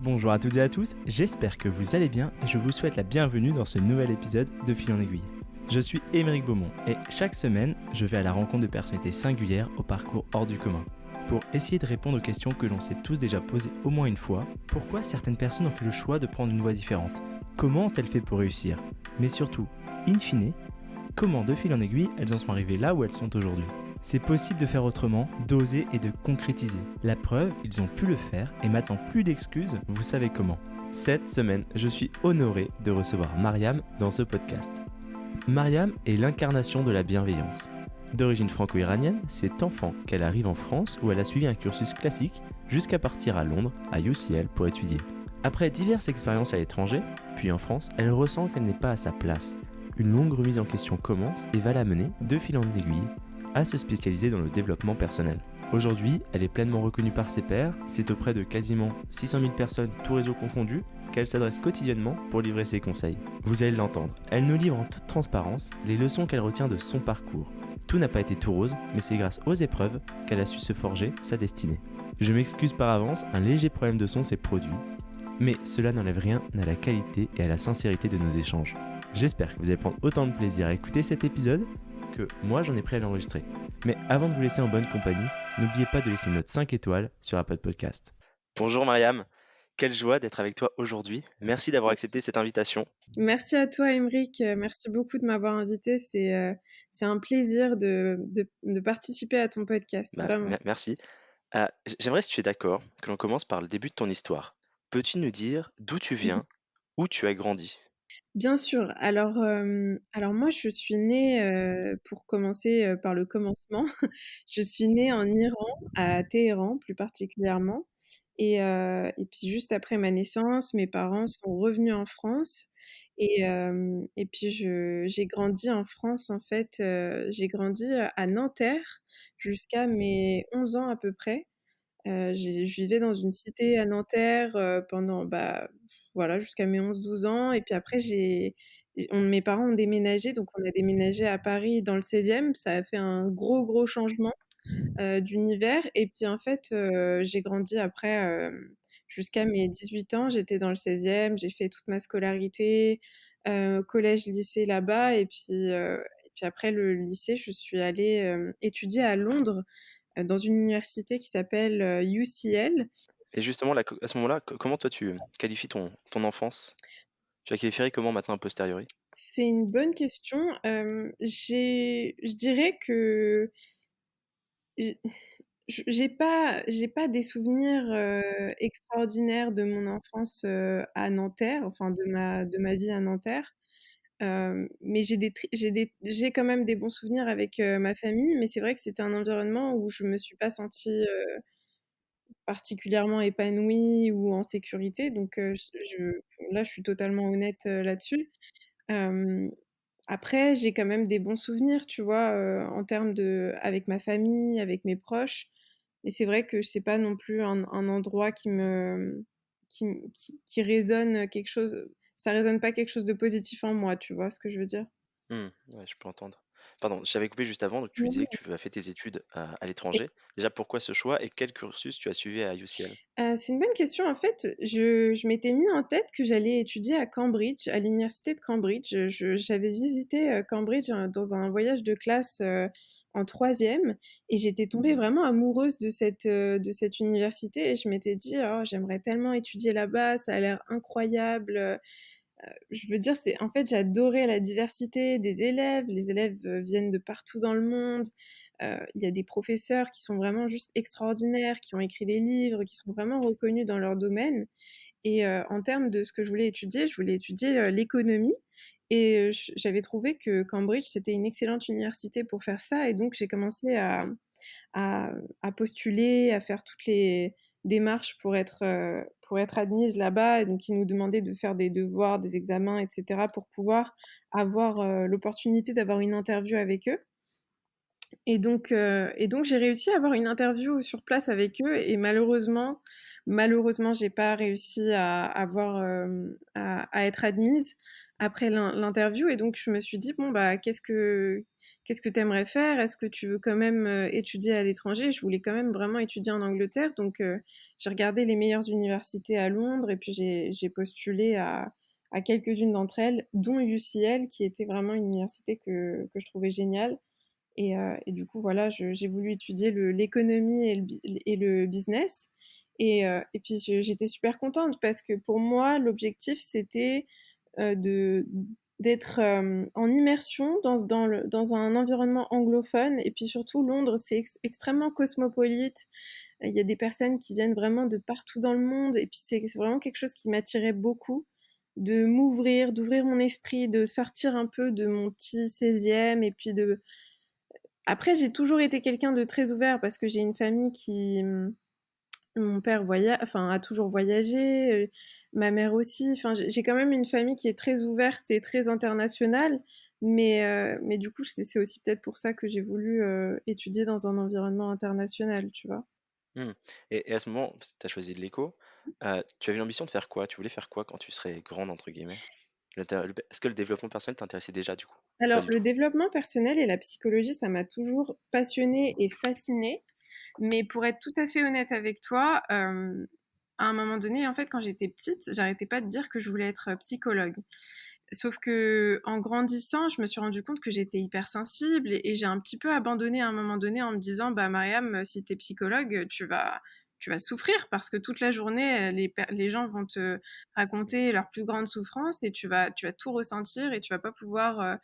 Bonjour à toutes et à tous, j'espère que vous allez bien et je vous souhaite la bienvenue dans ce nouvel épisode de Fil en aiguille. Je suis Émeric Beaumont et chaque semaine, je vais à la rencontre de personnalités singulières au parcours hors du commun. Pour essayer de répondre aux questions que l'on s'est tous déjà posées au moins une fois, pourquoi certaines personnes ont fait le choix de prendre une voie différente ? Comment ont-elles fait pour réussir ? Mais surtout, in fine, comment de fil en aiguille elles en sont arrivées là où elles sont aujourd'hui ? C'est possible de faire autrement, d'oser et de concrétiser. La preuve, ils ont pu le faire et maintenant plus d'excuses, vous savez comment. Cette semaine, je suis honoré de recevoir Mariam dans ce podcast. Mariam est l'incarnation de la bienveillance. D'origine franco-iranienne, c'est enfant qu'elle arrive en France où elle a suivi un cursus classique jusqu'à partir à Londres, à UCL, pour étudier. Après diverses expériences à l'étranger, puis en France, elle ressent qu'elle n'est pas à sa place. Une longue remise en question commence et va la mener, de fil en aiguille, à se spécialiser dans le développement personnel. Aujourd'hui, elle est pleinement reconnue par ses pairs, c'est auprès de quasiment 600 000 personnes, tous réseaux confondus, qu'elle s'adresse quotidiennement pour livrer ses conseils. Vous allez l'entendre, elle nous livre en toute transparence les leçons qu'elle retient de son parcours. Tout n'a pas été tout rose, mais c'est grâce aux épreuves qu'elle a su se forger sa destinée. Je m'excuse par avance, un léger problème de son s'est produit, mais cela n'enlève rien à la qualité et à la sincérité de nos échanges. J'espère que vous allez prendre autant de plaisir à écouter cet épisode que moi j'en ai pris à l'enregistrer. Mais avant de vous laisser en bonne compagnie, n'oubliez pas de laisser une note 5 étoiles sur Apple Podcast. Bonjour Mariam, quelle joie d'être avec toi aujourd'hui. Merci d'avoir accepté cette invitation. Merci à toi, Émeric. Merci beaucoup de m'avoir invité. C'est un plaisir de participer à ton podcast, vraiment. Merci. J'aimerais, si tu es d'accord, que l'on commence par le début de ton histoire. Peux-tu nous dire d'où tu viens, où tu as grandi ? Bien sûr. Alors moi, je suis née, pour commencer, par le commencement, je suis née en Iran, à Téhéran plus particulièrement et puis juste après ma naissance, mes parents sont revenus en France et puis j'ai grandi en France, en fait, j'ai grandi, à Nanterre jusqu'à mes 11 ans à peu près. Je vivais dans une cité à Nanterre, pendant, voilà, jusqu'à mes 11 12 ans et puis après mes parents ont déménagé, donc on a déménagé à Paris dans le 16e. Ça a fait un gros, gros changement, d'univers et puis en fait, j'ai grandi après, jusqu'à mes 18 ans, j'étais dans le 16e, j'ai fait toute ma scolarité, collège, lycée là-bas et puis après le lycée, je suis allée, étudier à Londres, dans une université qui s'appelle UCL. Et justement, là, à ce moment-là, comment toi tu qualifies ton enfance ? Tu la qualifierais comment maintenant a posteriori ? C'est une bonne question. Je dirais que j- j'ai pas des souvenirs extraordinaires de mon enfance à Nanterre, enfin de ma vie à Nanterre. Mais j'ai quand même des bons souvenirs avec ma famille. Mais c'est vrai que c'était un environnement où je me suis pas sentie particulièrement épanouie ou en sécurité. Donc, là, je suis totalement honnête là-dessus. Euh, Après, j'ai quand même des bons souvenirs, tu vois, en termes avec ma famille, avec mes proches. Mais c'est vrai que c'est pas non plus un endroit qui résonne quelque chose. Ça résonne pas quelque chose de positif en moi, tu vois ce que je veux dire? Ouais, je peux entendre. Pardon, j'avais coupé juste avant, donc tu disais que tu as fait tes études à l'étranger. Déjà, pourquoi ce choix et quel cursus tu as suivi à UCL? C'est une bonne question. En fait, je m'étais mis en tête que j'allais étudier à Cambridge, à l'université de Cambridge. J'avais visité Cambridge dans un voyage de classe en troisième et j'étais tombée vraiment amoureuse de cette université et je m'étais dit, oh, j'aimerais tellement étudier là-bas, ça a l'air incroyable. Je veux dire, en fait, j'adorais la diversité des élèves. Les élèves viennent de partout dans le monde. Il y a des professeurs qui sont vraiment juste extraordinaires, qui ont écrit des livres, qui sont vraiment reconnus dans leur domaine. Et en termes de ce que je voulais étudier l'économie. Et j'avais trouvé que Cambridge, c'était une excellente université pour faire ça. Et donc, j'ai commencé à, à postuler, à faire toutes les démarches pour être admise là-bas. Et donc, ils nous demandaient de faire des devoirs, des examens, etc. pour pouvoir avoir l'opportunité d'avoir une interview avec eux. Et donc j'ai réussi à avoir une interview sur place avec eux et malheureusement, j'ai pas réussi à être admise après l'interview et donc je me suis dit bon bah qu'est-ce que qu'est-ce que tu aimerais faire? Est-ce que tu veux quand même étudier à l'étranger? Je voulais quand même vraiment étudier en Angleterre, donc j'ai regardé les meilleures universités à Londres et puis j'ai postulé à quelques-unes d'entre elles, dont UCL, qui était vraiment une université que je trouvais géniale. Et du coup, voilà, j'ai voulu étudier l'économie et le business. Et puis, j'étais super contente parce que pour moi, l'objectif, c'était d'être en immersion dans un environnement anglophone. Et puis surtout, Londres, c'est extrêmement cosmopolite. Il y a des personnes qui viennent vraiment de partout dans le monde. Et puis, c'est vraiment quelque chose qui m'attirait beaucoup, de m'ouvrir, d'ouvrir mon esprit, de sortir un peu de mon petit 16e et puis de après, j'ai toujours été quelqu'un de très ouvert parce que j'ai une famille mon père enfin, a toujours voyagé, ma mère aussi. Enfin, j'ai quand même une famille qui est très ouverte et très internationale. Mais du coup, c'est aussi peut-être pour ça que j'ai voulu étudier dans un environnement international, tu vois. Mmh. Et à ce moment, tu as choisi de l'éco, tu avais l'ambition de faire quoi? Tu voulais faire quoi quand tu serais «grande» entre guillemets? Est-ce que le développement personnel t'intéressait déjà du coup? Ou pas Alors, du le tout? développement personnel et la psychologie, ça m'a toujours passionnée et fascinée. Mais pour être tout à fait honnête avec toi, à un moment donné, en fait, quand j'étais petite, j'arrêtais pas de dire que je voulais être psychologue. Sauf que en grandissant, je me suis rendu compte que j'étais hypersensible et j'ai un petit peu abandonné à un moment donné en me disant, bah Mariam, si t'es psychologue, tu vas souffrir parce que toute la journée, les gens vont te raconter leurs plus grandes souffrances et tu vas tout ressentir et tu vas pas pouvoir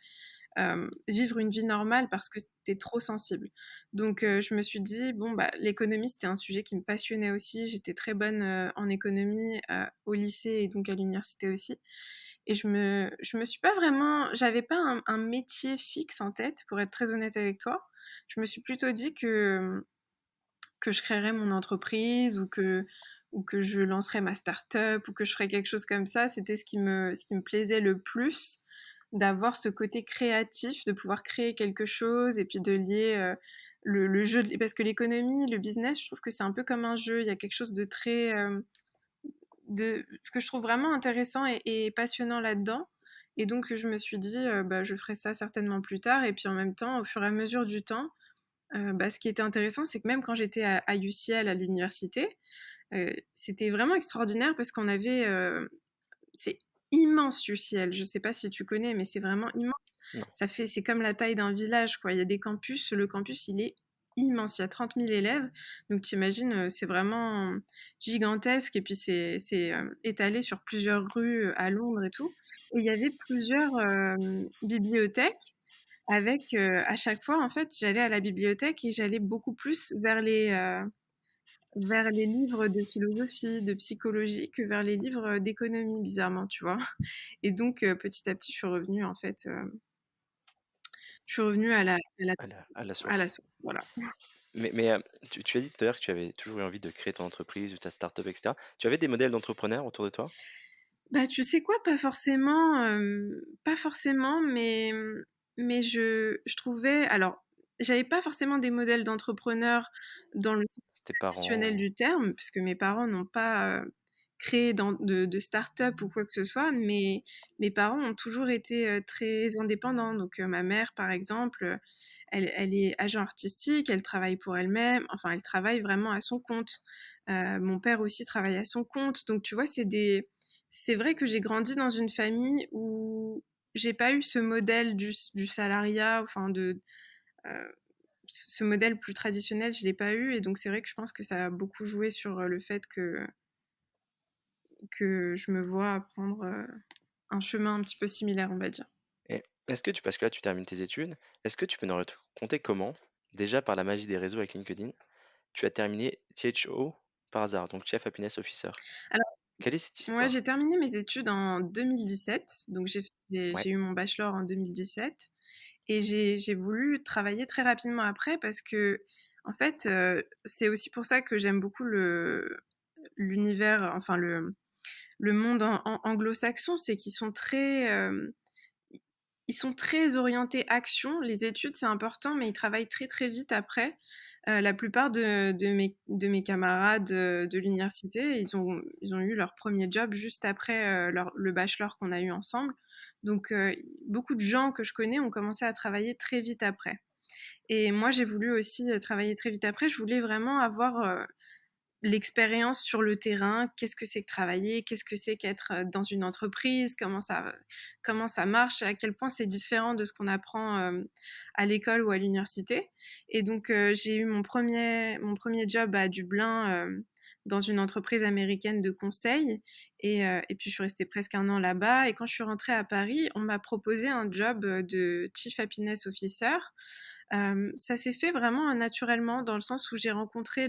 vivre une vie normale parce que tu es trop sensible. Donc je me suis dit, bon, bah, l'économie, c'était un sujet qui me passionnait aussi. J'étais très bonne en économie au lycée et donc à l'université aussi. Et je me suis pas vraiment, j'avais pas un métier fixe en tête, pour être très honnête avec toi. Je me suis plutôt dit que je créerais mon entreprise ou que je lancerais ma start-up ou que je ferais quelque chose comme ça. C'était ce qui me plaisait le plus, d'avoir ce côté créatif, de pouvoir créer quelque chose et puis de lier le jeu. Parce que l'économie, le business, je trouve que c'est un peu comme un jeu. Il y a quelque chose de très. Que je trouve vraiment intéressant et passionnant là-dedans. Et donc, je me suis dit, bah, je ferai ça certainement plus tard. Et puis en même temps, au fur et à mesure du temps, bah, ce qui était intéressant, c'est que même quand j'étais à UCL, à l'université, c'était vraiment extraordinaire parce qu'on avait, c'est immense UCL. Je sais pas si tu connais, mais c'est vraiment immense. Non. C'est comme la taille d'un village, quoi. Il y a des campus, le campus, il est immense. Il y a 30 000 élèves. Donc, t'imagines, c'est vraiment gigantesque. Et puis, c'est étalé sur plusieurs rues à Londres et tout. Et il y avait plusieurs bibliothèques avec, à chaque fois, en fait, j'allais à la bibliothèque et j'allais beaucoup plus vers les livres de philosophie, de psychologie, que vers les livres d'économie, bizarrement, tu vois. Et donc, petit à petit, je suis revenue À la à la source. source, voilà. Mais tu as dit tout à l'heure que tu avais toujours eu envie de créer ton entreprise ou ta start-up et cetera. Tu avais des modèles d'entrepreneurs autour de toi? Bah, tu sais quoi? Pas forcément, mais je trouvais alors, j'avais pas forcément des modèles d'entrepreneurs dans le sens Tes traditionnel parents? du terme, puisque mes parents n'ont pas, créé de start-up ou quoi que ce soit, mais mes parents ont toujours été, très indépendants. Donc, ma mère, par exemple, elle est agent artistique, elle travaille pour elle-même, enfin, elle travaille vraiment à son compte. Mon père aussi travaille à son compte. Donc, tu vois, c'est vrai que j'ai grandi dans une famille où j'ai pas eu ce modèle du salariat, enfin ce modèle plus traditionnel, je l'ai pas eu. Et donc c'est vrai que je pense que ça a beaucoup joué sur le fait que je me vois prendre un chemin un petit peu similaire, on va dire. Et est-ce que tu parce que là, tu termines tes études, est-ce que tu peux nous raconter comment, déjà par la magie des réseaux avec LinkedIn, tu as terminé CHO par hasard, donc Chief Happiness Officer? Alors, Quelle est cette moi, j'ai histoire? terminé mes études en 2017, donc Ouais. j'ai eu mon bachelor en 2017. Et j'ai voulu travailler très rapidement après parce que, en fait, c'est aussi pour ça que j'aime beaucoup l'univers, enfin le monde anglo-saxon, c'est qu'ils sont ils sont très orientés action. Les études, c'est important, mais ils travaillent très très vite après. La plupart de mes camarades, de l'université, ils ont eu leur premier job juste après, le bachelor qu'on a eu ensemble. Donc beaucoup de gens que je connais ont commencé à travailler très vite après. Et moi, j'ai voulu aussi, travailler très vite après. Je voulais vraiment avoir, l'expérience sur le terrain, qu'est-ce que c'est que travailler, qu'est-ce que c'est qu'être dans une entreprise, comment ça marche, à quel point c'est différent de ce qu'on apprend à l'école ou à l'université. Et donc j'ai eu mon premier job à Dublin dans une entreprise américaine de conseil. Et puis je suis restée presque 1 an là-bas. Et quand je suis rentrée à Paris, on m'a proposé un job de Chief Happiness Officer. Ça s'est fait vraiment naturellement dans le sens où j'ai rencontré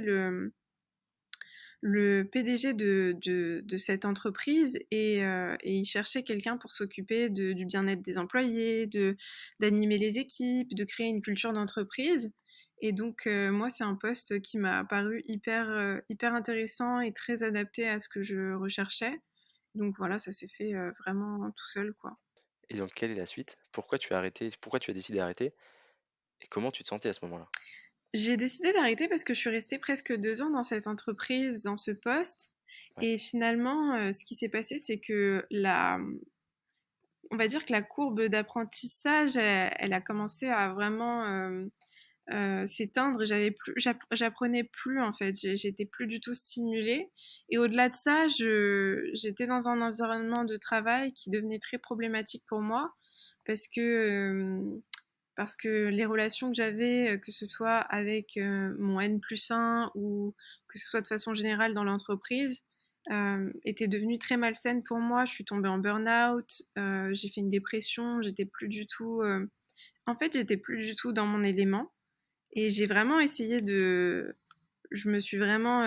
le PDG de cette entreprise et il cherchait quelqu'un pour s'occuper du bien-être des employés, d'animer les équipes, de créer une culture d'entreprise. Et donc, moi, c'est un poste qui m'a paru hyper intéressant et très adapté à ce que je recherchais. Donc voilà, ça s'est fait vraiment tout seul, quoi. Et donc, quelle est la suite? Pourquoi tu as arrêté? Pourquoi tu as décidé d'arrêter? Et comment tu te sentais à ce moment-là? J'ai décidé d'arrêter parce que je suis restée presque 2 ans dans cette entreprise, dans ce poste. Ouais. Et finalement, ce qui s'est passé, c'est que on va dire que la courbe d'apprentissage, elle a commencé à vraiment s'éteindre. J'apprenais plus en fait. J'étais plus du tout stimulée. Et au-delà de ça, j'étais dans un environnement de travail qui devenait très problématique pour moi parce que euh, parce que les relations que j'avais, que ce soit avec mon N+1 ou que ce soit de façon générale dans l'entreprise, étaient devenues très malsaines pour moi. Je suis tombée en burn-out, j'ai fait une dépression, j'étais plus du tout... En fait, j'étais plus du tout dans mon élément. Et j'ai vraiment essayé de... Je me suis vraiment...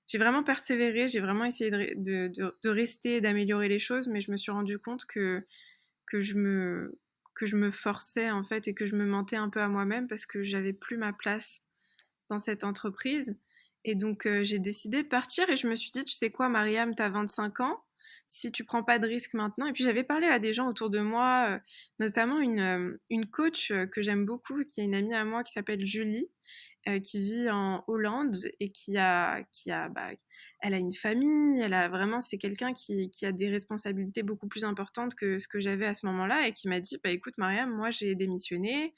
J'ai vraiment persévéré, j'ai vraiment essayé de rester, d'améliorer les choses, mais je me suis rendu compte que je me que je me forçais en fait et que je me mentais un peu à moi-même parce que j'avais plus ma place dans cette entreprise. Et donc j'ai décidé de partir et je me suis dit, tu sais quoi, Mariam, t'as 25 ans, si tu prends pas de risques maintenant. Et puis j'avais parlé à des gens autour de moi, notamment une coach que j'aime beaucoup, qui est une amie à moi qui s'appelle Julie, qui vit en Hollande et elle a une famille, elle a vraiment, c'est quelqu'un qui a des responsabilités beaucoup plus importantes que ce que j'avais à ce moment-là et qui m'a dit, bah écoute Mariam, moi j'ai démissionné,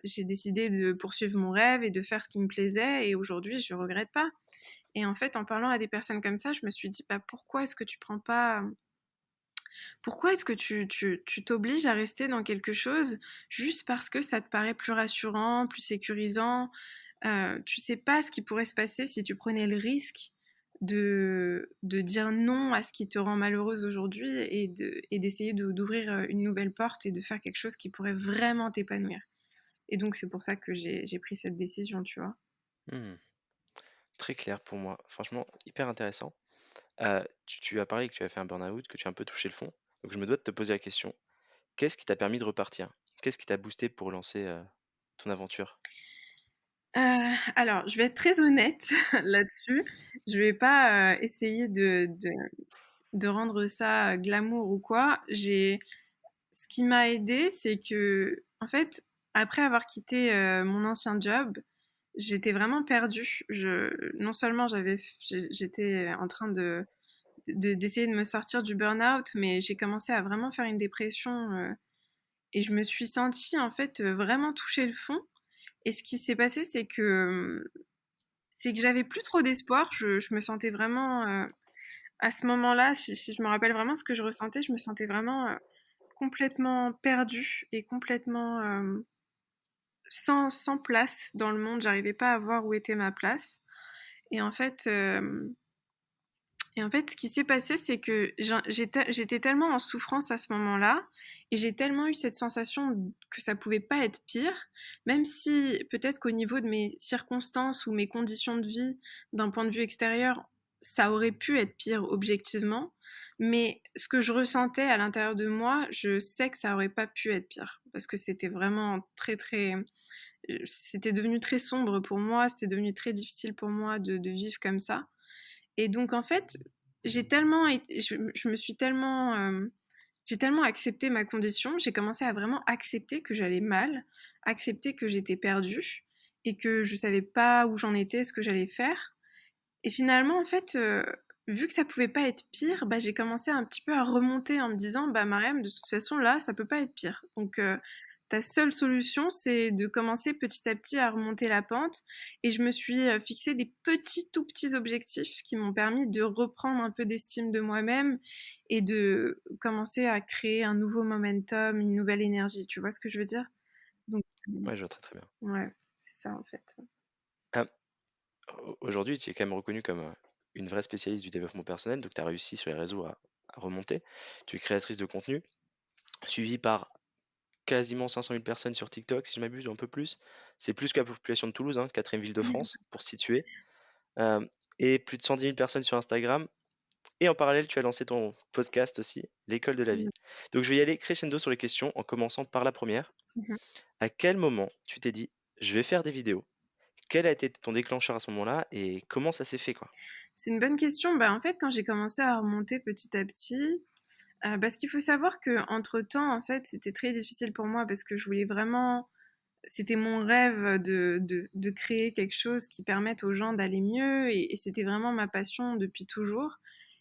j'ai décidé de poursuivre mon rêve et de faire ce qui me plaisait et aujourd'hui je regrette pas. Et en fait, en parlant à des personnes comme ça, je me suis dit, bah pourquoi est-ce que tu t'obliges à rester dans quelque chose juste parce que ça te paraît plus rassurant, plus sécurisant. Tu sais pas ce qui pourrait se passer si tu prenais le risque de dire non à ce qui te rend malheureuse aujourd'hui et d'essayer d'ouvrir une nouvelle porte et de faire quelque chose qui pourrait vraiment t'épanouir. Et donc c'est pour ça que j'ai pris cette décision, tu vois. Hmm, très clair pour moi. Franchement, hyper intéressant. Tu as parlé que tu as fait un burn-out, que tu as un peu touché le fond. Donc, je me dois de te poser la question. Qu'est-ce qui t'a permis de repartir? Qu'est-ce qui t'a boosté pour lancer ton aventure? Alors, je vais être très honnête là-dessus. Je vais pas essayer de rendre ça glamour ou quoi. Ce qui m'a aidé, c'est que, en fait, après avoir quitté mon ancien job, j'étais vraiment perdue. Non seulement j'étais en train d'essayer de me sortir du burn-out, mais j'ai commencé à vraiment faire une dépression et je me suis sentie en fait vraiment toucher le fond. Et ce qui s'est passé, c'est que j'avais plus trop d'espoir. Je me sentais vraiment à ce moment-là, si je me rappelle vraiment ce que je ressentais, je me sentais vraiment complètement perdue et complètement sans place dans le monde. J'arrivais pas à voir où était ma place. Et en fait, euh, ce qui s'est passé, c'est que j'étais tellement en souffrance à ce moment-là, et j'ai tellement eu cette sensation que ça pouvait pas être pire, même si peut-être qu'au niveau de mes circonstances ou mes conditions de vie, d'un point de vue extérieur, ça aurait pu être pire objectivement. Mais ce que je ressentais à l'intérieur de moi, je sais que ça aurait pas pu être pire, parce que c'était vraiment c'était devenu très sombre pour moi, c'était devenu très difficile pour moi de vivre comme ça. Et donc, en fait, je me suis tellement, j'ai tellement accepté ma condition, j'ai commencé à vraiment accepter que j'allais mal, accepter que j'étais perdue. et que je savais pas où j'en étais, ce que j'allais faire. Et finalement, en fait, vu que ça pouvait pas être pire, bah, j'ai commencé un petit peu à remonter en me disant: «Bah, Mariam, de toute façon, là, ça peut pas être pire. Donc, ta seule solution, c'est de commencer petit à petit à remonter la pente». Et je me suis fixé des petits, tout petits objectifs qui m'ont permis de reprendre un peu d'estime de moi-même et de commencer à créer un nouveau momentum, une nouvelle énergie. Tu vois ce que je veux dire? Donc, Ouais, je vois très très bien. ouais, c'est ça en fait. Ah, aujourd'hui, tu es quand même reconnue comme une vraie spécialiste du développement personnel, donc tu as réussi sur les réseaux à remonter. Tu es créatrice de contenu, suivie par quasiment 500 000 personnes sur TikTok, si je m'abuse, ou un peu plus. C'est plus que la population de Toulouse, hein, quatrième ville de France, pour se situer. Euh, et plus de 110 000 personnes sur Instagram. Et en parallèle, tu as lancé ton podcast aussi, l'école de la vie. Mhm. Donc je vais y aller crescendo sur les questions en commençant par la première. Mhm. À quel moment tu t'es dit, je vais faire des vidéos? Quel a été ton déclencheur à ce moment-là et comment ça s'est fait, quoi? C'est une bonne question. Bah, en fait, quand j'ai commencé à remonter petit à petit, parce qu'il faut savoir que entre temps, en fait, c'était très difficile pour moi parce que je voulais vraiment, c'était mon rêve de créer quelque chose qui permette aux gens d'aller mieux et c'était vraiment ma passion depuis toujours.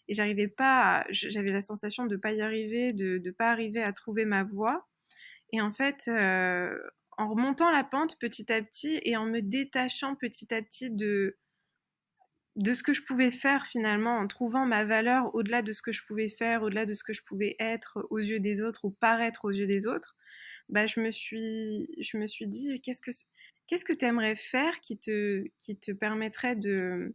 Et j'arrivais pas, j'avais la sensation de pas y arriver, de pas arriver à trouver ma voie. Et en fait, en remontant la pente petit à petit et en me détachant petit à petit de ce que je pouvais faire finalement, en trouvant ma valeur au-delà de ce que je pouvais faire, au-delà de ce que je pouvais être aux yeux des autres ou paraître aux yeux des autres, bah, je me suis dit, qu'est-ce que tu aimerais faire qui te permettrait de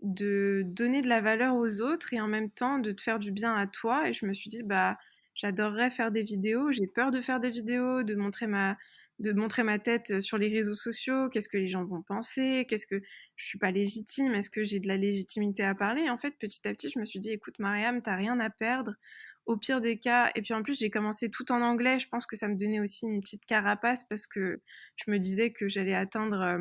donner de la valeur aux autres et en même temps de te faire du bien à toi. Et je me suis dit, bah, j'adorerais faire des vidéos. J'ai peur de faire des vidéos, de montrer ma tête sur les réseaux sociaux. Qu'est-ce que les gens vont penser? Qu'est-ce que je suis pas légitime? Est-ce que j'ai de la légitimité à parler? En fait, petit à petit, je me suis dit, écoute, Mariam, t'as rien à perdre. Au pire des cas, et puis en plus, j'ai commencé tout en anglais. Je pense que ça me donnait aussi une petite carapace parce que je me disais que j'allais atteindre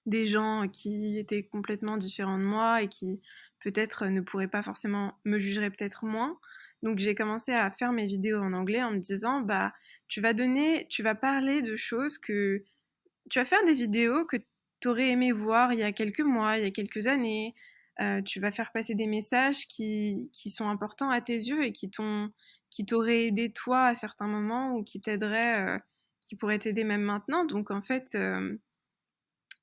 des gens qui étaient complètement différents de moi et qui peut-être ne pourraient pas forcément me jugeraient peut-être moins. Donc j'ai commencé à faire mes vidéos en anglais en me disant bah tu vas parler de choses que tu vas faire des vidéos que tu aurais aimé voir il y a quelques mois, il y a quelques années. Tu vas faire passer des messages qui sont importants à tes yeux et qui t'auraient aidé toi à certains moments ou qui t'aideraient, qui pourraient t'aider même maintenant. Donc en fait,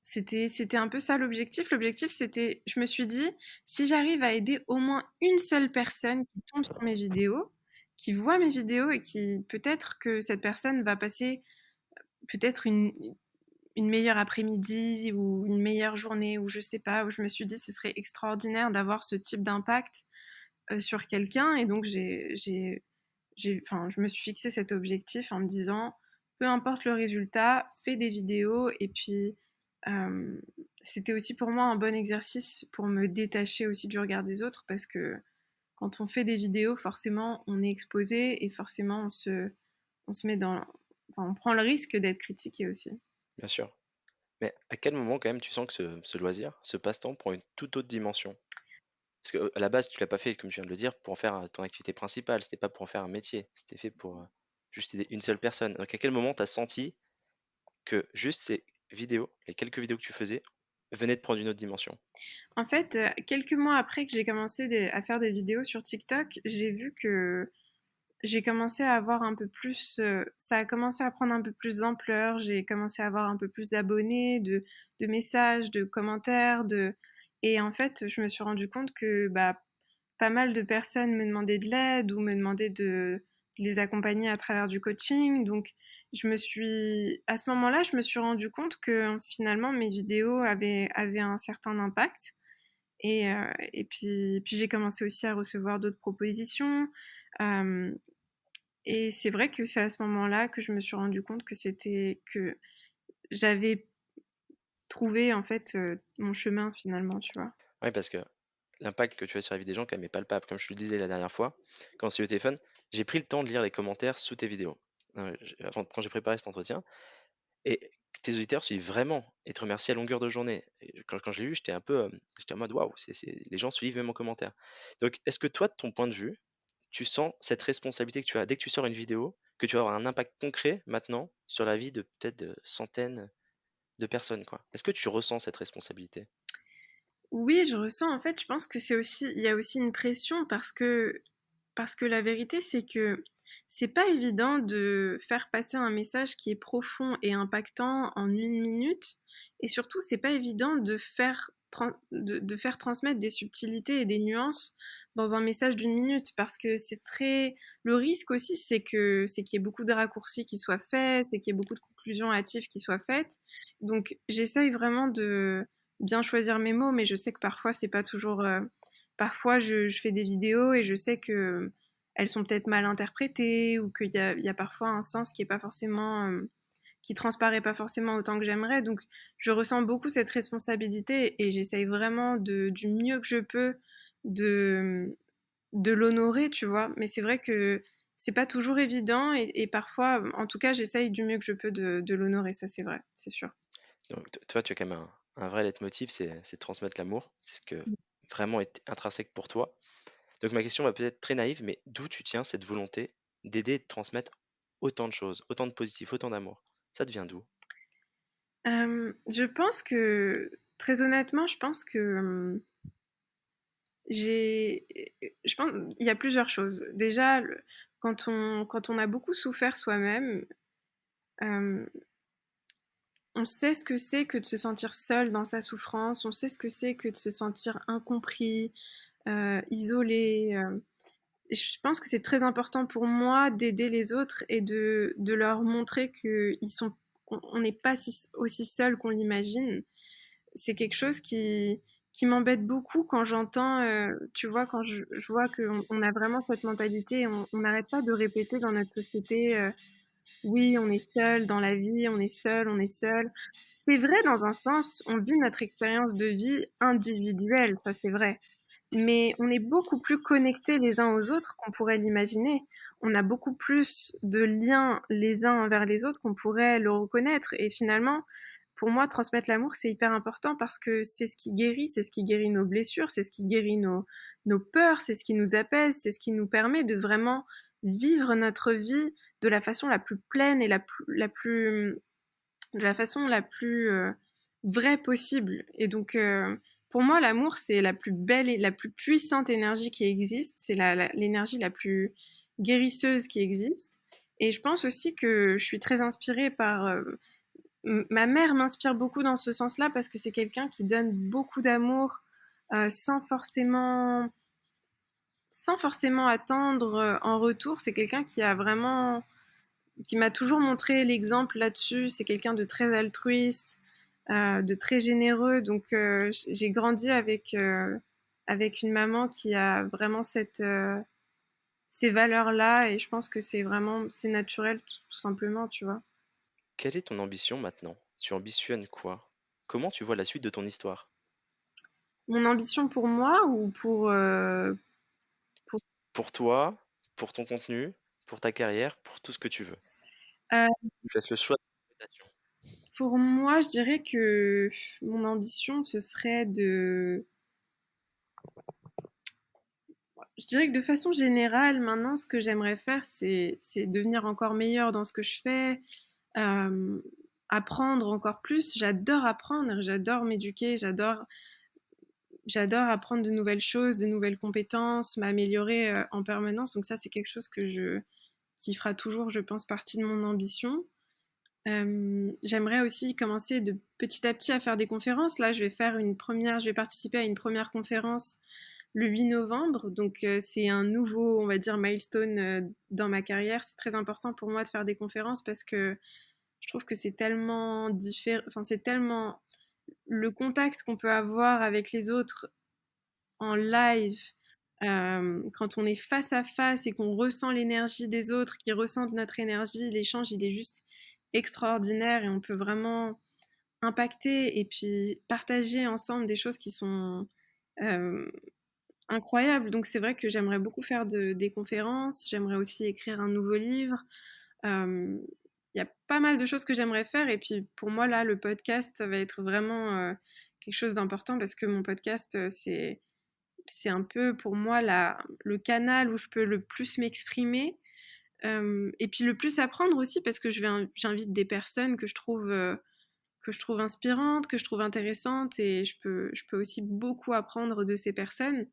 c'était un peu ça l'objectif. L'objectif, c'était, je me suis dit, si j'arrive à aider au moins une seule personne qui tombe sur mes vidéos, qui voit mes vidéos et qui peut-être que cette personne va passer peut-être une meilleure après-midi ou une meilleure journée ou je sais pas, où je me suis dit ce serait extraordinaire d'avoir ce type d'impact sur quelqu'un et donc enfin, je me suis fixé cet objectif en me disant, peu importe le résultat, fais des vidéos. Et puis, euh, c'était aussi pour moi un bon exercice pour me détacher aussi du regard des autres parce que quand on fait des vidéos, forcément, on est exposé et forcément, on se met dans, enfin, on prend le risque d'être critiqué aussi. Bien sûr. Mais à quel moment, quand même, tu sens que ce loisir, ce passe-temps, prend une toute autre dimension? Parce qu'à la base, tu l'as pas fait, comme je viens de le dire, pour en faire ton activité principale. C'était pas pour en faire un métier. C'était fait pour juste aider une seule personne. Donc, à quel moment tu as senti que juste ces vidéos, les quelques vidéos que tu faisais, venaient de prendre une autre dimension? En fait, quelques mois après que j'ai commencé à faire des vidéos sur TikTok, j'ai vu que j'ai commencé à avoir un peu plus, ça a commencé à prendre un peu plus d'ampleur. J'ai commencé à avoir un peu plus d'abonnés, de messages, de commentaires, et en fait, je me suis rendu compte que bah, pas mal de personnes me demandaient de l'aide ou me demandaient de les accompagner à travers du coaching. Donc, à ce moment-là, je me suis rendu compte que finalement mes vidéos avaient un certain impact. Puis j'ai commencé aussi à recevoir d'autres propositions. Euh, et c'est vrai que c'est à ce moment-là que je me suis rendu compte que j'avais trouvé en fait mon chemin finalement, tu vois. Oui, parce que l'impact que tu as sur la vie des gens, quand même, est palpable. Comme je te le disais la dernière fois, quand c'est au téléphone, j'ai pris le temps de lire les commentaires sous tes vidéos. Quand j'ai préparé cet entretien, et tes auditeurs suivent vraiment et te remercient à longueur de journée. Et quand je l'ai lu, j'étais un peu, j'étais en mode waouh, les gens suivent même en commentaire. Donc, est-ce que toi, de ton point de vue, tu sens cette responsabilité que tu as dès que tu sors une vidéo, que tu vas avoir un impact concret maintenant sur la vie de peut-être de centaines, de personnes, quoi. Est-ce que tu ressens cette responsabilité? Oui, je ressens, en fait, je pense que il y a aussi une pression parce que la vérité, c'est que c'est pas évident de faire passer un message qui est profond et impactant en 1 minute. Et surtout, c'est pas évident de faire transmettre des subtilités et des nuances dans un message d'1 minute parce que le risque aussi, c'est qu'il y ait beaucoup de raccourcis qui soient faits, c'est qu'il y ait beaucoup de conclusions hâtives qui soient faites. Donc, j'essaye vraiment de bien choisir mes mots, mais je sais que parfois, c'est pas toujours. Parfois, je fais des vidéos et je sais que elles sont peut-être mal interprétées ou il y a parfois un sens qui est pas forcément, qui transparaît pas forcément autant que j'aimerais. Donc, je ressens beaucoup cette responsabilité et j'essaye vraiment du mieux que je peux de, de l'honorer, tu vois. Mais c'est vrai que c'est pas toujours évident et parfois, en tout cas, j'essaye du mieux que je peux de l'honorer, ça c'est vrai, c'est sûr. Donc, toi, tu as quand même un vrai leitmotiv, c'est de transmettre l'amour. C'est ce que vraiment est intrinsèque pour toi. Donc, ma question va peut-être très naïve, mais d'où tu tiens cette volonté d'aider et de transmettre autant de choses, autant de positif, autant d'amour? Ça devient d'où? Je pense que, très honnêtement, je pense que j'ai, je pense, il y a plusieurs choses. Déjà, quand on a beaucoup souffert soi-même, euh, on sait ce que c'est que de se sentir seul dans sa souffrance, on sait ce que c'est que de se sentir incompris, isolé. Je pense que c'est très important pour moi d'aider les autres et de leur montrer on n'est pas aussi seul qu'on l'imagine. C'est quelque chose qui m'embête beaucoup quand j'entends, tu vois, quand je vois qu'on a vraiment cette mentalité, et on n'arrête pas de répéter dans notre société, oui, on est seul dans la vie, on est seul, on est seul. C'est vrai dans un sens, on vit notre expérience de vie individuelle, ça c'est vrai. Mais on est beaucoup plus connectés les uns aux autres qu'on pourrait l'imaginer. On a beaucoup plus de liens les uns envers les autres qu'on pourrait le reconnaître. Et finalement, pour moi, transmettre l'amour, c'est hyper important parce que c'est ce qui guérit, c'est ce qui guérit nos blessures, c'est ce qui guérit nos peurs, c'est ce qui nous apaise, c'est ce qui nous permet de vraiment vivre notre vie de la façon la plus pleine et de la façon la plus vraie possible. Et donc, pour moi, l'amour, c'est la plus belle et la plus puissante énergie qui existe. C'est l'énergie la plus guérisseuse qui existe. Et je pense aussi que je suis très inspirée par... ma mère m'inspire beaucoup dans ce sens-là parce que c'est quelqu'un qui donne beaucoup d'amour sans sans forcément attendre en retour. C'est quelqu'un qui m'a toujours montré l'exemple là-dessus. C'est quelqu'un de très altruiste, de très généreux. Donc, j'ai grandi avec une maman qui a vraiment ces valeurs-là. Et je pense que c'est naturel, tout simplement, tu vois. Quelle est ton ambition maintenant? Tu ambitionnes quoi? Comment tu vois la suite de ton histoire? Mon ambition pour moi ou pour, Pour toi, pour ton contenu, pour ta carrière, pour tout ce que tu veux. euh, Je te laisse le choix de l'interprétation. pour moi, je dirais que mon ambition, ce serait je dirais que de façon générale, maintenant, ce que j'aimerais faire, c'est devenir encore meilleur dans ce que je fais, euh, apprendre encore plus. J'adore apprendre, j'adore m'éduquer, j'adore apprendre de nouvelles choses, de nouvelles compétences, m'améliorer en permanence. Donc ça, c'est quelque chose qui fera toujours, je pense, partie de mon ambition. J'aimerais aussi commencer de petit à petit à faire des conférences. Là, je vais participer à une première conférence le 8 novembre. Donc, c'est un nouveau, on va dire, milestone dans ma carrière. C'est très important pour moi de faire des conférences parce que je trouve que c'est tellement différent, enfin, c'est tellement le contact qu'on peut avoir avec les autres en live, quand on est face à face et qu'on ressent l'énergie des autres, qui ressentent notre énergie, l'échange, il est juste extraordinaire et on peut vraiment impacter et puis partager ensemble des choses qui sont euh, incroyables. Donc c'est vrai que j'aimerais beaucoup faire des conférences, j'aimerais aussi écrire un nouveau livre. Euh, Il y a pas mal de choses que j'aimerais faire et puis pour moi là, le podcast, ça va être vraiment quelque chose d'important parce que mon podcast, c'est un peu pour moi le canal où je peux le plus m'exprimer et puis le plus apprendre aussi parce que j'invite des personnes que je trouve inspirantes, que je trouve intéressantes, et je peux aussi beaucoup apprendre de ces personnes.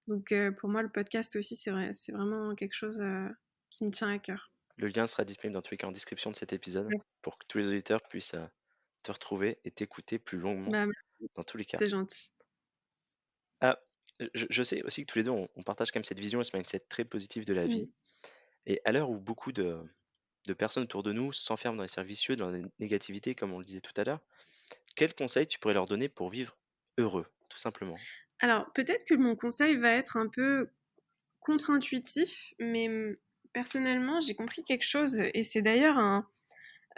Donc pour moi, le podcast aussi, c'est vrai, c'est vraiment quelque chose qui me tient à cœur. Le lien sera disponible dans tous les cas en description de cet épisode Merci. pour que tous les auditeurs puissent te retrouver et t'écouter plus longuement Bah, dans tous les cas. c'est gentil. Ah, je sais aussi que tous les deux, on partage quand même cette vision et ce mindset très positif de la Mm. vie. Et à l'heure où beaucoup de personnes autour de nous s'enferment dans les cercles vicieux, dans la négativité, comme on le disait tout à l'heure, quels conseils tu pourrais leur donner pour vivre heureux, tout simplement? Alors, peut-être que mon conseil va être un peu contre-intuitif, mais personnellement, j'ai compris quelque chose, et c'est d'ailleurs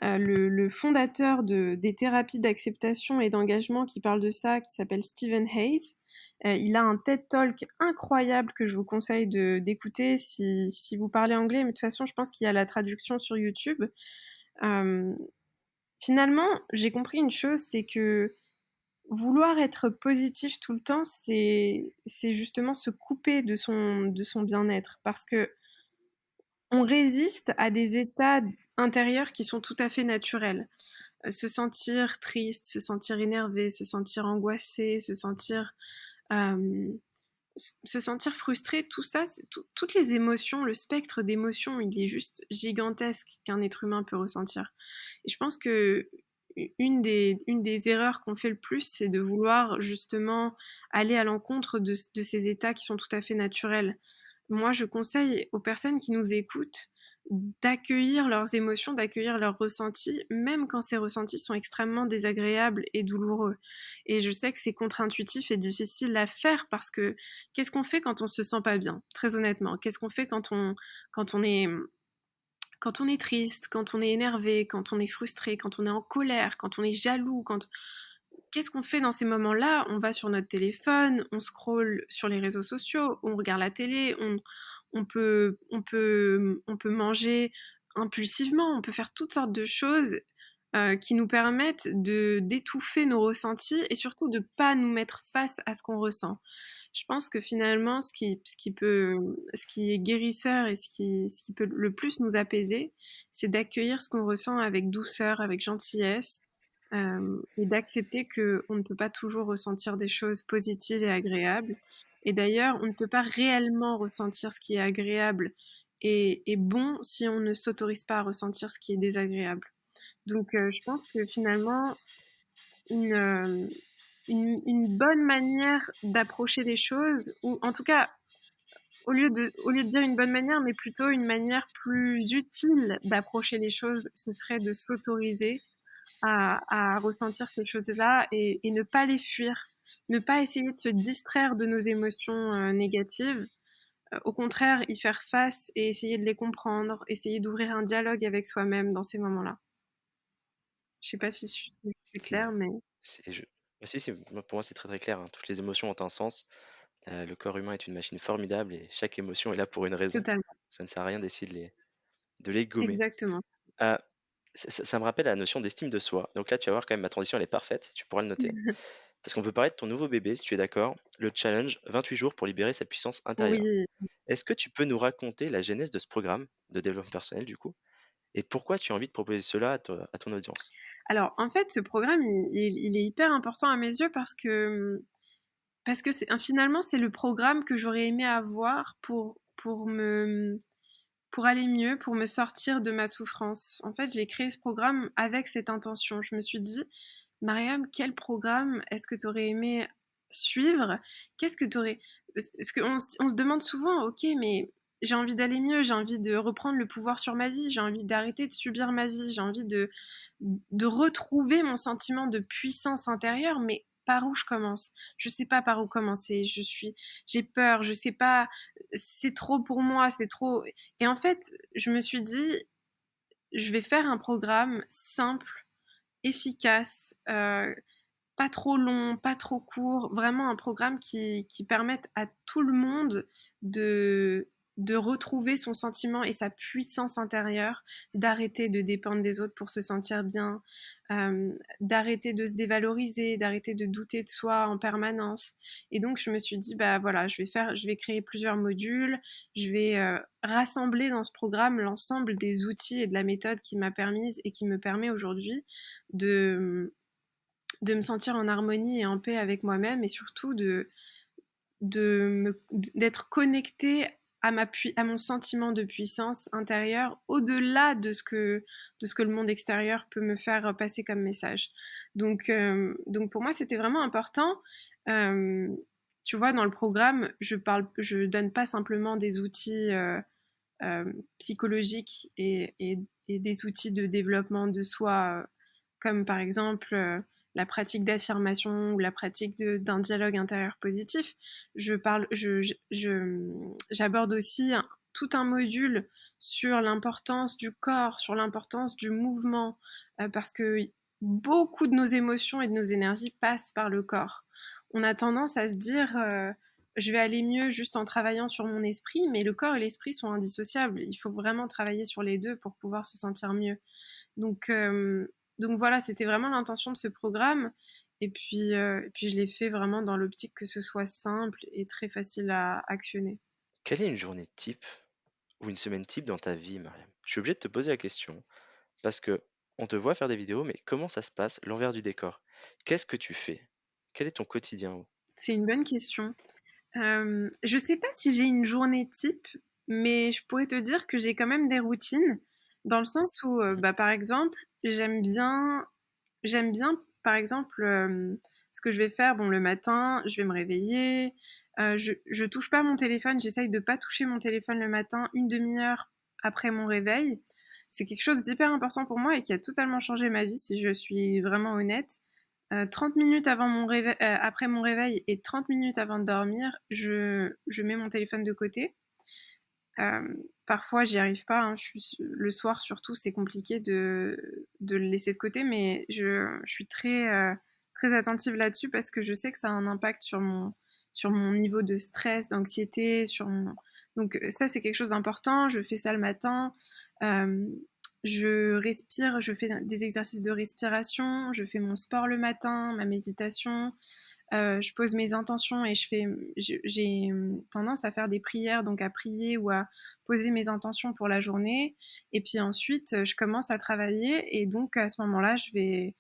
le fondateur des thérapies d'acceptation et d'engagement qui parle de ça, qui s'appelle Stephen Hayes. Il a un TED Talk incroyable que je vous conseille d'écouter si vous parlez anglais, mais de toute façon, je pense qu'il y a la traduction sur YouTube. Euh, Finalement, j'ai compris une chose, c'est que vouloir être positif tout le temps, c'est justement se couper de son bien-être, parce que on résiste à des états intérieurs qui sont tout à fait naturels. Se sentir triste, se sentir énervé, se sentir angoissé, euh, se sentir frustré, tout ça, toutes les émotions, le spectre d'émotions, il est juste gigantesque qu'un être humain peut ressentir. Et je pense que une des erreurs qu'on fait le plus, c'est de vouloir justement aller à l'encontre de ces états qui sont tout à fait naturels. Moi, je conseille aux personnes qui nous écoutent d'accueillir leurs émotions, d'accueillir leurs ressentis, même quand ces ressentis sont extrêmement désagréables et douloureux. Et je sais que c'est contre-intuitif et difficile à faire, parce que qu'est-ce qu'on fait quand on se sent pas bien, très honnêtement? Qu'est-ce qu'on fait quand quand on est triste, quand on est énervé, quand on est frustré, quand on est en colère, quand on est jaloux, qu'est-ce qu'on fait dans ces moments-là? On va sur notre téléphone, on scrolle sur les réseaux sociaux, on regarde la télé, on peut manger impulsivement, on peut faire toutes sortes de choses qui nous permettent d'étouffer nos ressentis, et surtout de pas nous mettre face à ce qu'on ressent. Je pense que finalement, ce qui est guérisseur et ce qui peut le plus nous apaiser, c'est d'accueillir ce qu'on ressent avec douceur, avec gentillesse, et d'accepter que on ne peut pas toujours ressentir des choses positives et agréables. Et d'ailleurs, on ne peut pas réellement ressentir ce qui est agréable et bon si on ne s'autorise pas à ressentir ce qui est désagréable. Donc, je pense que finalement, une, euh, une bonne manière d'approcher les choses, ou en tout cas, au lieu de dire une bonne manière, mais plutôt une manière plus utile d'approcher les choses, ce serait de s'autoriser à ressentir ces choses-là, et ne pas les fuir, ne pas essayer de se distraire de nos émotions négatives. Au contraire, y faire face et essayer de les comprendre, essayer d'ouvrir un dialogue avec soi-même dans ces moments-là. Je sais pas si c'est C'est, clair, mais si, si, pour moi, c'est très très clair, hein. Toutes les émotions ont un sens. Le corps humain est une machine formidable et chaque émotion est là pour une raison. totalement, Ça ne sert à rien d'essayer de les gommer. exactement. Ah, ça me rappelle la notion d'estime de soi. Donc là, tu vas voir quand même, ma transition, elle est parfaite. Tu pourras le noter. Parce qu'on peut parler de ton nouveau bébé, si tu es d'accord, le challenge 28 jours pour libérer sa puissance intérieure. Oui. Est-ce que tu peux nous raconter la genèse de ce programme de développement personnel, du coup, et pourquoi tu as envie de proposer cela à ton audience? Alors, en fait, ce programme, il est hyper important à mes yeux, parce que finalement, c'est le programme que j'aurais aimé avoir pour aller mieux, pour me sortir de ma souffrance. En fait, j'ai créé ce programme avec cette intention. Je me suis dit, Mariam, quel programme est-ce que tu aurais aimé suivre? Qu'est-ce que tu aurais... Parce qu'on on se demande souvent, ok, mais j'ai envie d'aller mieux, j'ai envie de reprendre le pouvoir sur ma vie, j'ai envie d'arrêter de subir ma vie, j'ai envie de retrouver mon sentiment de puissance intérieure, mais par où je commence? Je sais pas par où commencer, j'ai peur, je sais pas, c'est trop pour moi, c'est trop. Et en fait, je me suis dit, je vais faire un programme simple, efficace, pas trop long, pas trop court, vraiment un programme qui permette à tout le monde de, de retrouver son sentiment et sa puissance intérieure, d'arrêter de dépendre des autres pour se sentir bien, d'arrêter de se dévaloriser, d'arrêter de douter de soi en permanence. Et donc je me suis dit, bah voilà, je vais créer plusieurs modules, je vais rassembler dans ce programme l'ensemble des outils et de la méthode qui m'a permise et qui me permet aujourd'hui de de me sentir en harmonie et en paix avec moi-même et surtout d'être connectée à mon sentiment de puissance intérieure au-delà de ce que le monde extérieur peut me faire passer comme message. Donc pour moi, c'était vraiment important. Euh, Tu vois, dans le programme, je donne pas simplement des outils psychologiques et des outils de développement de soi, comme par exemple la pratique d'affirmation ou la pratique d'un dialogue intérieur positif. J'aborde aussi tout un module sur l'importance du corps, sur l'importance du mouvement, parce que beaucoup de nos émotions et de nos énergies passent par le corps. On a tendance à se dire je vais aller mieux juste en travaillant sur mon esprit, mais le corps et l'esprit sont indissociables. Il faut vraiment travailler sur les deux pour pouvoir se sentir mieux. Donc, euh, donc voilà, c'était vraiment l'intention de ce programme. Et puis je l'ai fait vraiment dans l'optique que ce soit simple et très facile à actionner. Quelle est une journée type ou une semaine type dans ta vie, Mariam? Je suis obligé de te poser la question parce que on te voit faire des vidéos, mais comment ça se passe, l'envers du décor? Qu'est-ce que tu fais? Quel est ton quotidien? C'est une bonne question. Je sais pas si j'ai une journée type, mais je pourrais te dire que j'ai quand même des routines, dans le sens où, Mhm. bah, par exemple, j'aime bien, par exemple, ce que je vais faire. Bon, le matin, je vais me réveiller, je touche pas mon téléphone, j'essaye de pas toucher mon téléphone le matin, une demi-heure après mon réveil. C'est quelque chose d'hyper important pour moi et qui a totalement changé ma vie, si je suis vraiment honnête. 30 minutes après mon réveil et 30 minutes avant de dormir, je mets mon téléphone de côté. Euh, Parfois, j'y arrive pas, hein. Le soir, surtout, c'est compliqué de le laisser de côté, mais je suis très attentive là-dessus parce que je sais que ça a un impact sur mon niveau de stress, d'anxiété, Donc ça, c'est quelque chose d'important. Je fais ça le matin. Euh, je respire, je fais des exercices de respiration, je fais mon sport le matin, ma méditation. Je pose mes intentions et j'ai tendance à faire des prières, donc à prier ou à poser mes intentions pour la journée. Et puis ensuite, je commence à travailler et donc à ce moment-là, je vais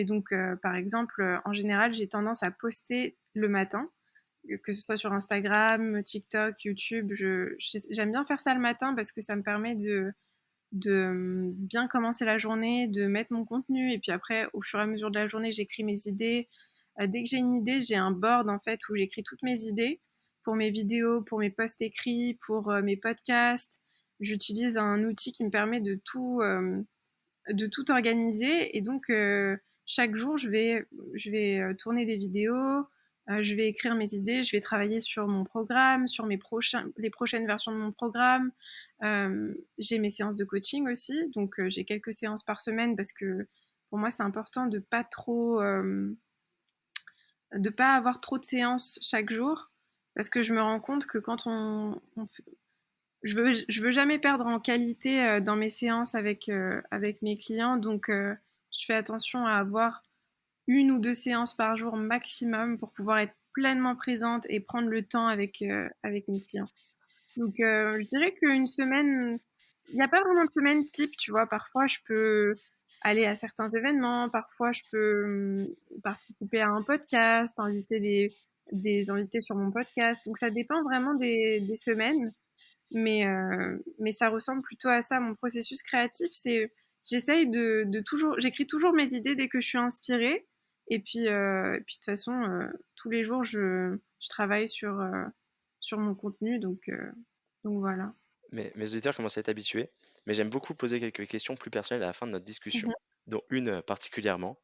donc, par exemple, en général, j'ai tendance à poster le matin, que ce soit sur Instagram, TikTok, YouTube. J'aime bien faire ça le matin parce que ça me permet de bien commencer la journée, de mettre mon contenu et puis après, au fur et à mesure de la journée, j'écris mes idées. Dès que j'ai une idée, j'ai un board en fait où j'écris toutes mes idées pour mes vidéos, pour mes posts écrits, pour mes podcasts. J'utilise un outil qui me permet de tout organiser et donc chaque jour, je vais tourner des vidéos, je vais écrire mes idées, je vais travailler sur mon programme, sur les prochaines versions de mon programme. J'ai mes séances de coaching aussi, donc j'ai quelques séances par semaine parce que pour moi, c'est important de pas avoir trop de séances chaque jour parce que je me rends compte que je veux jamais perdre en qualité dans mes séances avec mes clients, donc je fais attention à avoir une ou deux séances par jour maximum pour pouvoir être pleinement présente et prendre le temps avec mes clients. Donc, je dirais qu'une semaine, il n'y a pas vraiment de semaine type, tu vois. Parfois, je peux aller à certains événements, parfois, je peux participer à un podcast, des invités sur mon podcast. Donc, ça dépend vraiment des semaines, mais ça ressemble plutôt à ça. Mon processus créatif, j'essaye de toujours, j'écris toujours mes idées dès que je suis inspirée. Et puis de toute façon, tous les jours, je travaille sur mon contenu, donc voilà. Mes auditeurs commencent à être habitués, mais j'aime beaucoup poser quelques questions plus personnelles à la fin de notre Mhm. discussion, dont une particulièrement.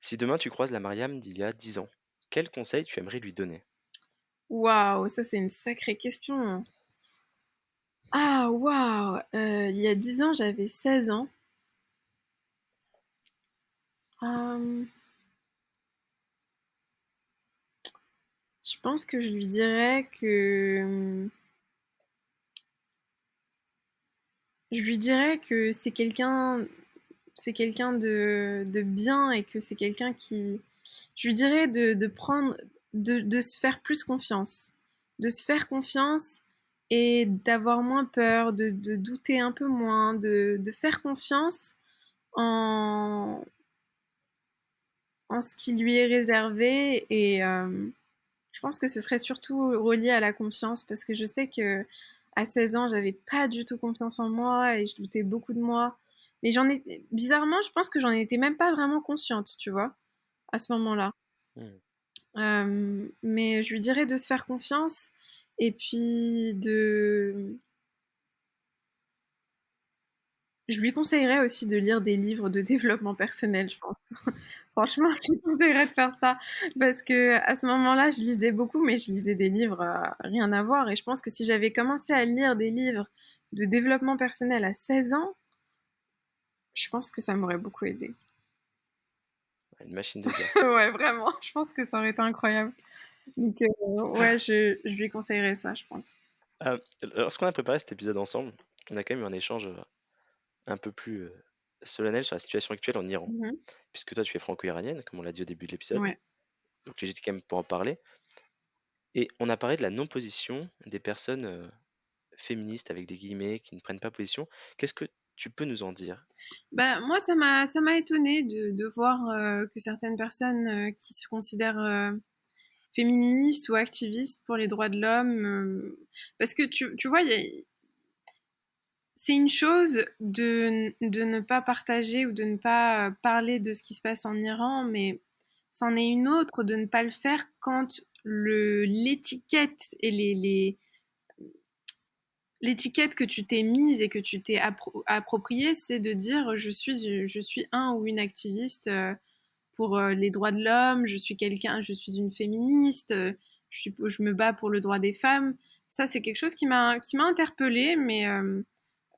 Si demain tu croises la Mariam d'il y a 10 ans, quel conseil tu aimerais lui donner? Waouh, ça c'est une sacrée question. Ah, waouh, il y a 10 ans, j'avais 16 ans. Euh, je pense que je lui dirais que c'est quelqu'un de bien et que c'est quelqu'un qui, je lui dirais de prendre, de se faire plus confiance, de se faire confiance et d'avoir moins peur, de douter un peu moins, de faire confiance en, en ce qui lui est réservé et je pense que ce serait surtout relié à la confiance parce que je sais que à 16 ans, j'avais pas du tout confiance en moi et je doutais beaucoup de moi. Mais bizarrement, je pense que j'en étais même pas vraiment consciente, tu vois, à ce moment-là. Hmm. Mais je lui dirais de se faire confiance et puis je lui conseillerais aussi de lire des livres de développement personnel, je pense. Franchement, je lui conseillerais de faire ça parce que à ce moment-là, je lisais beaucoup, mais je lisais des livres rien à voir. Et je pense que si j'avais commencé à lire des livres de développement personnel à 16 ans, je pense que ça m'aurait beaucoup aidé. Une machine de guerre. Ouais, vraiment, je pense que ça aurait été incroyable. Donc, ouais, je lui conseillerais ça, je pense. Lorsqu'on a préparé cet épisode ensemble, on a quand même eu un échange un peu plus solennel sur la situation actuelle en Iran, Mhm. puisque toi tu es franco-iranienne, comme on l'a dit au début de l'épisode, Ouais. donc j'étais quand même pour en parler. Et on a parlé de la non-position des personnes féministes avec des guillemets qui ne prennent pas position. Qu'est-ce que tu peux nous en dire? Bah, moi, ça m'a étonnée de voir que certaines personnes qui se considèrent féministes ou activistes pour les droits de l'homme, parce que tu vois, c'est une chose de ne pas partager ou de ne pas parler de ce qui se passe en Iran, mais c'en est une autre de ne pas le faire quand l'étiquette et l'étiquette que tu t'es mise et que tu t'es appropriée, c'est de dire je suis un ou une activiste pour les droits de l'homme, je suis quelqu'un, je suis une féministe, je me bats pour le droit des femmes. Ça, c'est quelque chose qui m'a interpellée, mais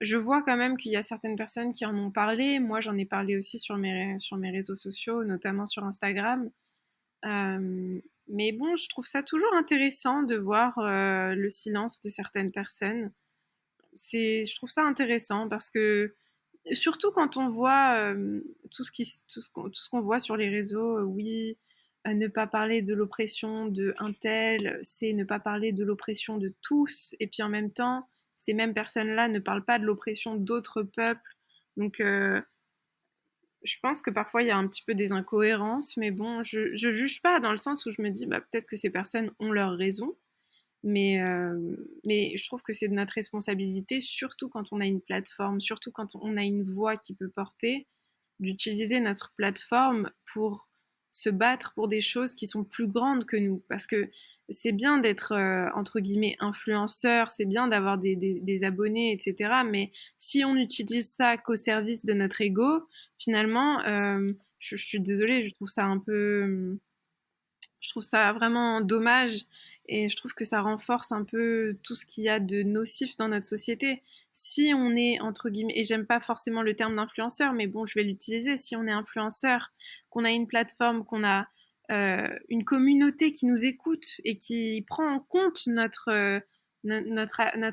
je vois quand même qu'il y a certaines personnes qui en ont parlé. Moi, j'en ai parlé aussi sur mes réseaux sociaux, notamment sur Instagram. Mais bon, je trouve ça toujours intéressant de voir le silence de certaines personnes. Je trouve ça intéressant parce que surtout quand on voit tout ce qu'on voit sur les réseaux, oui, ne pas parler de l'oppression de un tel, c'est ne pas parler de l'oppression de tous, et puis en même temps, ces mêmes personnes-là ne parlent pas de l'oppression d'autres peuples. Donc, je pense que parfois il y a un petit peu des incohérences, mais bon, je juge pas dans le sens où je me dis, bah, peut-être que ces personnes ont leur raison, mais je trouve que c'est de notre responsabilité, surtout quand on a une plateforme, surtout quand on a une voix qui peut porter, d'utiliser notre plateforme pour se battre pour des choses qui sont plus grandes que nous. Parce que c'est bien d'être, entre guillemets, influenceur, c'est bien d'avoir des abonnés, etc. Mais si on utilise ça qu'au service de notre ego, finalement, je suis désolée, je trouve ça vraiment dommage et je trouve que ça renforce un peu tout ce qu'il y a de nocif dans notre société. Si on est, entre guillemets, et j'aime pas forcément le terme d'influenceur, mais bon, je vais l'utiliser, si on est influenceur, qu'on a une plateforme, qu'on a une communauté qui nous écoute et qui prend en compte notre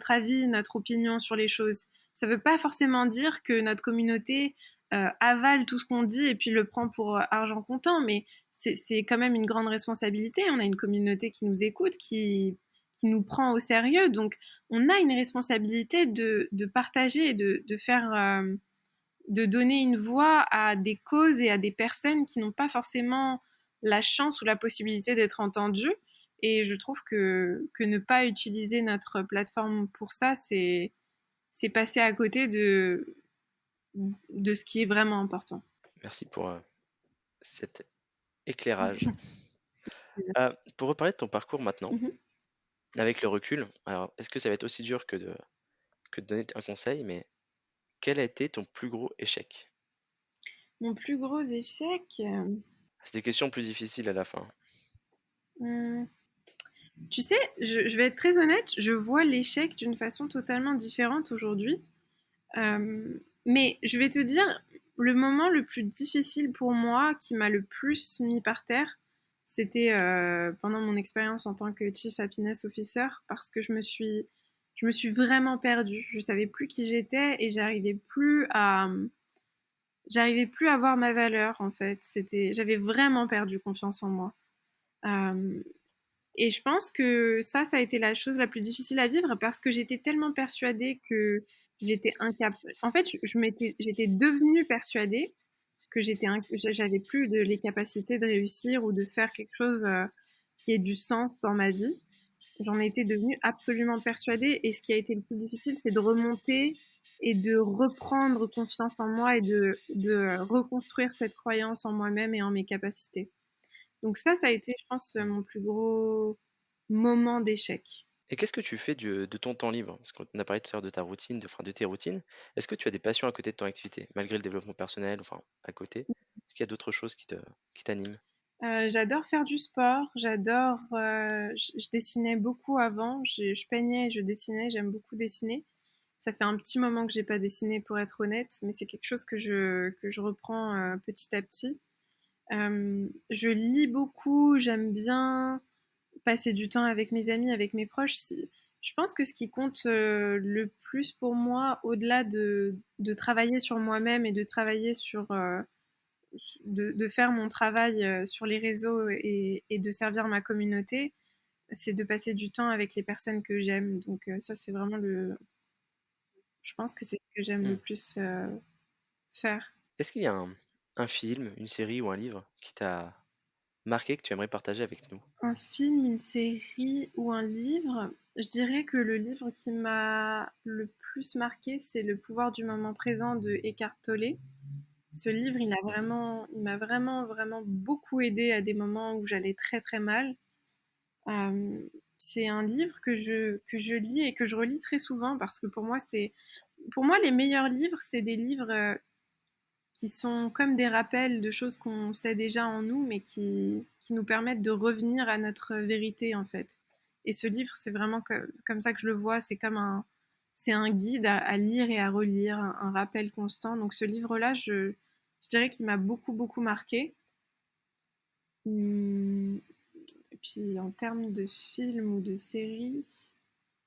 avis, notre opinion sur les choses, ça veut pas forcément dire que notre communauté avale tout ce qu'on dit et puis le prend pour argent comptant, mais c'est quand même une grande responsabilité. On a une communauté qui nous écoute, qui nous prend au sérieux. Donc, on a une responsabilité de partager et de faire, de donner une voix à des causes et à des personnes qui n'ont pas forcément la chance ou la possibilité d'être entendues. Et je trouve que ne pas utiliser notre plateforme pour ça, c'est passer à côté de ce qui est vraiment important. Merci pour cet éclairage. Pour reparler de ton parcours maintenant, Mhm. avec le recul, alors est-ce que ça va être aussi dur que de donner un conseil, mais quel a été ton plus gros échec? Mon plus gros échec, C'est des questions plus difficiles à la fin. hmm, tu sais, je vais être très honnête, je vois l'échec d'une façon totalement différente aujourd'hui. Mais je vais te dire, le moment le plus difficile pour moi, qui m'a le plus mis par terre, c'était pendant mon expérience en tant que Chief Happiness Officer, parce que je me suis vraiment perdue. Je savais plus qui j'étais et j'arrivais plus à voir ma valeur en fait. J'avais vraiment perdu confiance en moi. Euh, et je pense que ça a été la chose la plus difficile à vivre parce que j'étais tellement persuadée que j'étais incapable. En fait, j'étais devenue persuadée que j'avais plus les capacités de réussir ou de faire quelque chose qui ait du sens dans ma vie. J'en étais devenue absolument persuadée. Et ce qui a été le plus difficile, c'est de remonter et de reprendre confiance en moi et de reconstruire cette croyance en moi-même et en mes capacités. Donc ça a été, je pense, mon plus gros moment d'échec. Et qu'est-ce que tu fais de ton temps libre? Parce qu'on a parlé tout à l'heure de ta routine, de tes routines. Est-ce que tu as des passions à côté de ton activité, malgré le développement personnel, enfin à côté? Est-ce qu'il y a d'autres choses qui t'animent? J'adore faire du sport, je dessinais beaucoup avant, je peignais, je dessinais, j'aime beaucoup dessiner. Ça fait un petit moment que j'ai pas dessiné pour être honnête, mais c'est quelque chose que je reprends petit à petit. Je lis beaucoup, j'aime bien passer du temps avec mes amis, avec mes proches. Je pense que ce qui compte le plus pour moi, au-delà de travailler sur moi-même et de travailler de faire mon travail sur les réseaux et de servir ma communauté, c'est de passer du temps avec les personnes que j'aime. Donc ça, c'est vraiment je pense que c'est ce que j'aime le Hmm. plus faire. Est-ce qu'il y a un film, une série ou un livre qui t'a marqué que tu aimerais partager avec nous? Un film, une série ou un livre? Je dirais que le livre qui m'a le plus marqué, c'est Le pouvoir du moment présent de Eckhart Tolle. Ce livre, Mhm. il m'a vraiment, vraiment beaucoup aidé à des moments où j'allais très, très mal. Euh, c'est un livre que je lis et que je relis très souvent parce que pour moi, les meilleurs livres, c'est des livres qui sont comme des rappels de choses qu'on sait déjà en nous, mais qui nous permettent de revenir à notre vérité, en fait. Et ce livre, c'est vraiment comme ça que je le vois, c'est un guide à lire et à relire, un rappel constant. Donc ce livre-là, je dirais qu'il m'a beaucoup, beaucoup marqué. Hum, Et puis en termes de film ou de série,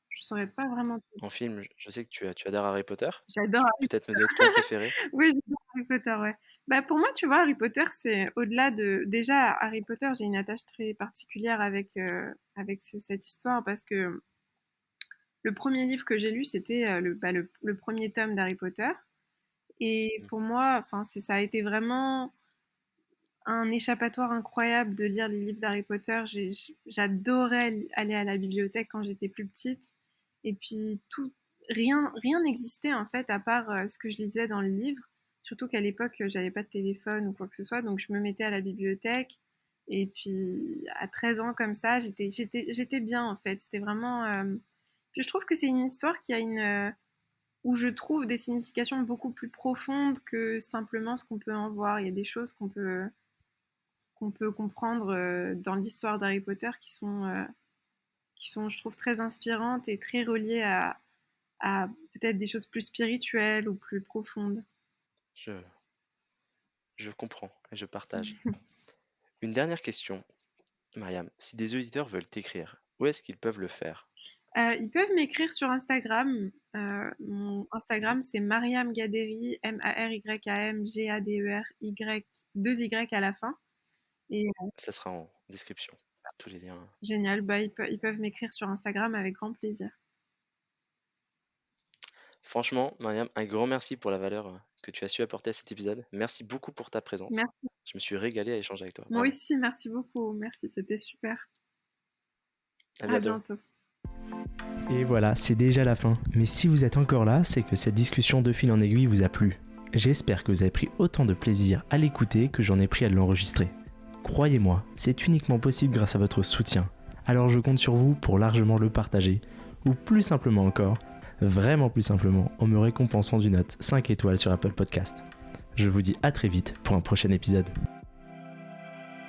je saurais pas vraiment. En film, je sais que tu adores Harry Potter. J'adore Tu peux Harry peut-être me donner ton préféré? Oui, j'adore Harry Potter, ouais. Bah, pour moi, tu vois, Harry Potter, c'est au-delà de... Déjà, Harry Potter, j'ai une attache très particulière avec cette histoire parce que le premier livre que j'ai lu, c'était le premier tome d'Harry Potter. Et Mm. pour moi, enfin, ça a été vraiment un échappatoire incroyable de lire les livres d'Harry Potter. J'adorais aller à la bibliothèque quand j'étais plus petite. Et puis rien n'existait en fait à part ce que je lisais dans le livre. Surtout qu'à l'époque, j'avais pas de téléphone ou quoi que ce soit, donc je me mettais à la bibliothèque. Et puis à 13 ans comme ça, j'étais bien en fait. C'était vraiment. Puis je trouve que c'est une histoire qui a où je trouve des significations beaucoup plus profondes que simplement ce qu'on peut en voir. Il y a des choses qu'on peut comprendre dans l'histoire d'Harry Potter qui sont, je trouve, très inspirantes et très reliées à peut-être des choses plus spirituelles ou plus profondes. Je, je comprends et je partage. Une dernière question, Mariam. Si des auditeurs veulent t'écrire, où est-ce qu'ils peuvent le faire? Ils peuvent m'écrire sur Instagram. Mon Mhm. Instagram, c'est Mariam Gaderi, Maryamgaderi, 2Y à la fin. Et Ça sera en description, tous les liens. génial, bah, ils peuvent m'écrire sur Instagram avec grand plaisir. Franchement, Mariam, un grand merci pour la valeur que tu as su apporter à cet épisode. Merci beaucoup pour ta présence. Merci. Je me suis régalé à échanger avec toi, Moi vraiment. aussi, merci beaucoup. Merci, c'était super. À À bientôt. bientôt. Et voilà, c'est déjà la fin. Mais si vous êtes encore là, c'est que cette discussion de fil en aiguille vous a plu. J'espère que vous avez pris autant de plaisir à l'écouter que j'en ai pris à l'enregistrer. Croyez-moi, c'est uniquement possible grâce à votre soutien. Alors je compte sur vous pour largement le partager, ou plus simplement encore, vraiment plus simplement, en me récompensant d'une note 5 étoiles sur Apple Podcast. Je vous dis à très vite pour un prochain épisode.